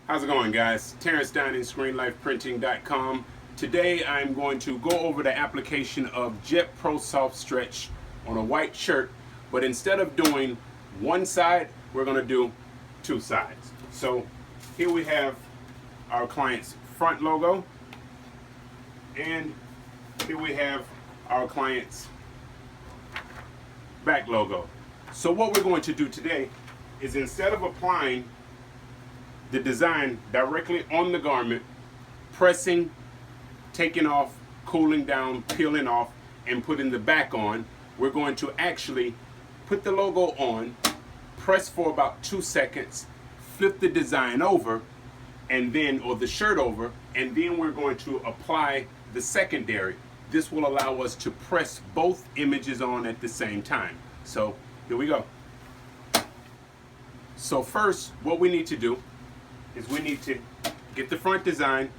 How's it going, guys? Terrence down in ScreenLifePrinting.com. Today I'm going to go over the application of Jet Pro Soft Stretch on a white shirt, but instead of doing one side, we're going to do two sides. So here we have our client's front logo, and here we have our client's back logo. So what we're going to do today is, instead of applying the design directly on the garment, pressing, taking off, cooling down, peeling off, and putting the back on, we're going to actually put the logo on, press for about 2 seconds, flip the design over, and then, or the shirt over, and then we're going to apply the secondary. This will allow us to press both images on at the same time. So here we go. So first, what we need to do is we need to get the front design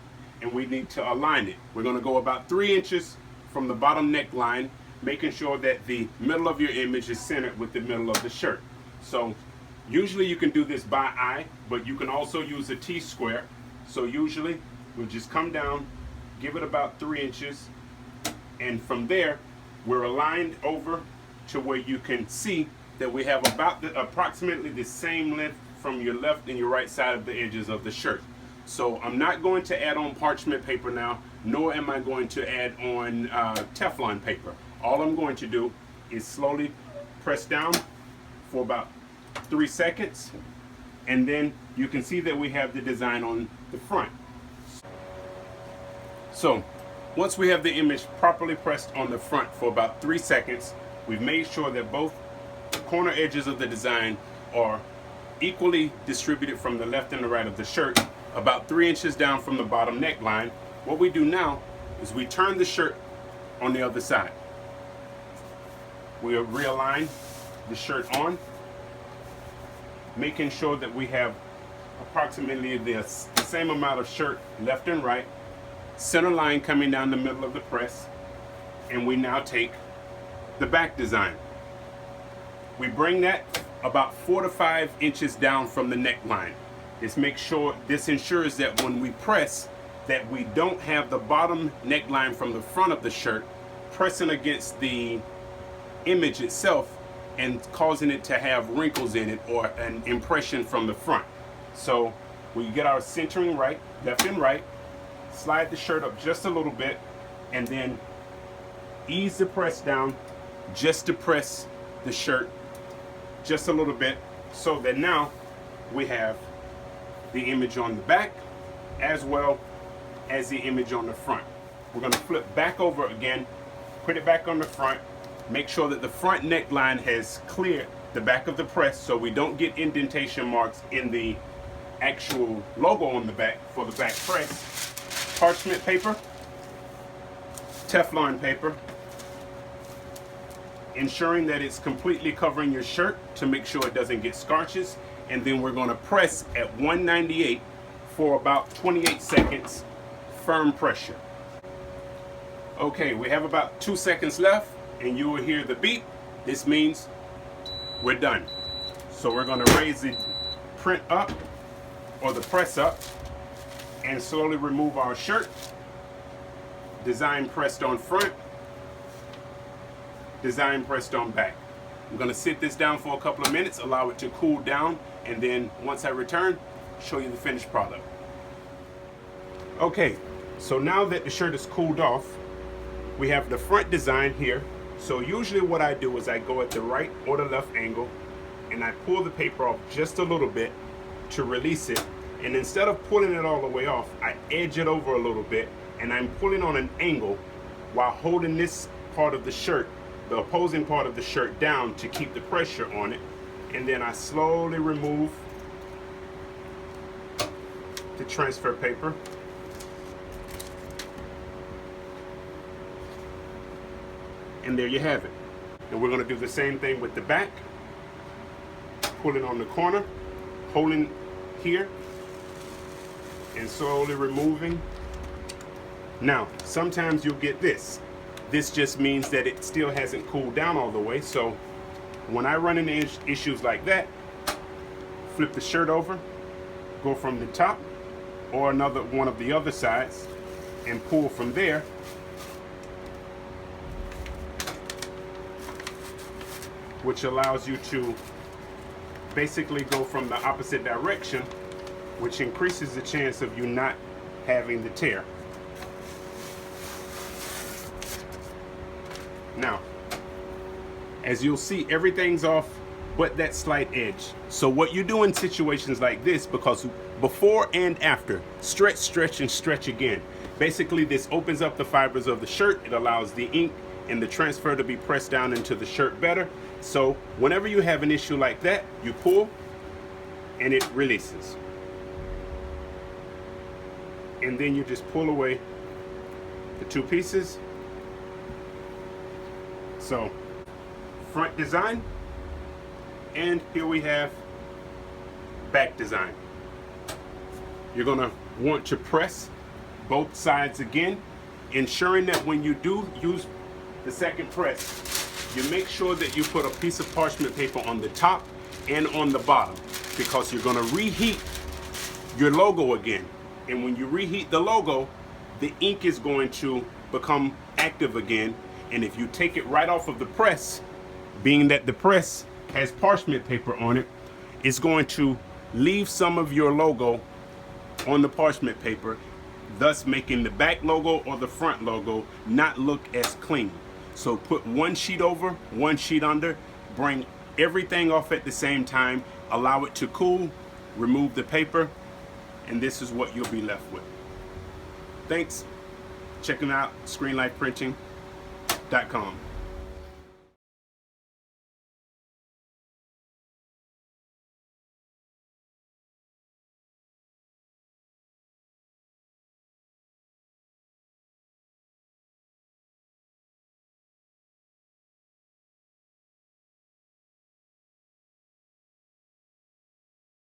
and we need to align it. We're going to go about 3 inches from the bottom neckline, making sure that the middle of your image is centered with the middle of the shirt. So usually you can do this by eye, but you can also use a T-square. So usually we'll just come down, give it about 3 inches, and from there we're aligned over to where you can see that we have about approximately the same length from your left and your right side of the edges of the shirt. So I'm not going to add on parchment paper now, nor am I going to add on Teflon paper. All I'm going to do is slowly press down for about 3 seconds, and then you can see that we have the design on the front. So once we have the image properly pressed on the front for about 3 seconds, we've made sure that both corner edges of the design are equally distributed from the left and the right of the shirt, about 3 inches down from the bottom neckline. What we do now is we turn the shirt on the other side. We'll realign the shirt on, making sure that we have approximately the same amount of shirt left and right, center line coming down the middle of the press, and we now take the back design. We bring that about 4 to 5 inches down from the neckline. This ensures that when we press, that we don't have the bottom neckline from the front of the shirt pressing against the image itself and causing it to have wrinkles in it or an impression from the front. So we get our centering right, left and right, slide the shirt up just a little bit, and then ease the press down just to press the shirt just a little bit, so that now we have the image on the back as well as the image on the front. We're going to flip back over again, put it back on the front, make sure that the front neckline has cleared the back of the press so we don't get indentation marks in the actual logo on the back for the back press. Parchment paper, Teflon paper, ensuring that it's completely covering your shirt to make sure it doesn't get scorches, and then we're going to press at 198 for about 28 seconds, firm pressure. Okay, we have about 2 seconds left and you will hear the beep. This means we're done. So we're going to raise the print up, or the press up, and slowly remove our shirt. Design pressed on front, design pressed on back. I'm going to sit this down for a couple of minutes, allow it to cool down, and then once I return, show you the finished product. Okay, so now that the shirt is cooled off, we have the front design here. So usually what I do is I go at the right or the left angle and I pull the paper off just a little bit to release it, and instead of pulling it all the way off, I edge it over a little bit and I'm pulling on an angle while holding this part of the shirt, the opposing part of the shirt, down to keep the pressure on it, and then I slowly remove the transfer paper. And there you have it. And we're going to do the same thing with the back. Pulling on the corner, holding here, and slowly removing. Now, sometimes you'll get this. This just means that it still hasn't cooled down all the way. So when I run into issues like that, flip the shirt over, go from the top or another one of the other sides and pull from there, which allows you to basically go from the opposite direction, which increases the chance of you not having the tear. Now, as you'll see, everything's off but that slight edge. So what you do in situations like this, because before and after, stretch, stretch, and stretch again. Basically, this opens up the fibers of the shirt. It allows the ink and the transfer to be pressed down into the shirt better. So whenever you have an issue like that, you pull and it releases. And then you just pull away the two pieces. So front design, and here we have back design. You're gonna want to press both sides again, ensuring that when you do use the second press, you make sure that you put a piece of parchment paper on the top and on the bottom, because you're gonna reheat your logo again. And when you reheat the logo, the ink is going to become active again. And if you take it right off of the press, being that the press has parchment paper on it, it's going to leave some of your logo on the parchment paper, thus making the back logo or the front logo not look as clean. So put one sheet over, one sheet under, bring everything off at the same time, allow it to cool, remove the paper, and this is what you'll be left with. Thanks. Checking out ScreenLifePrinting.com.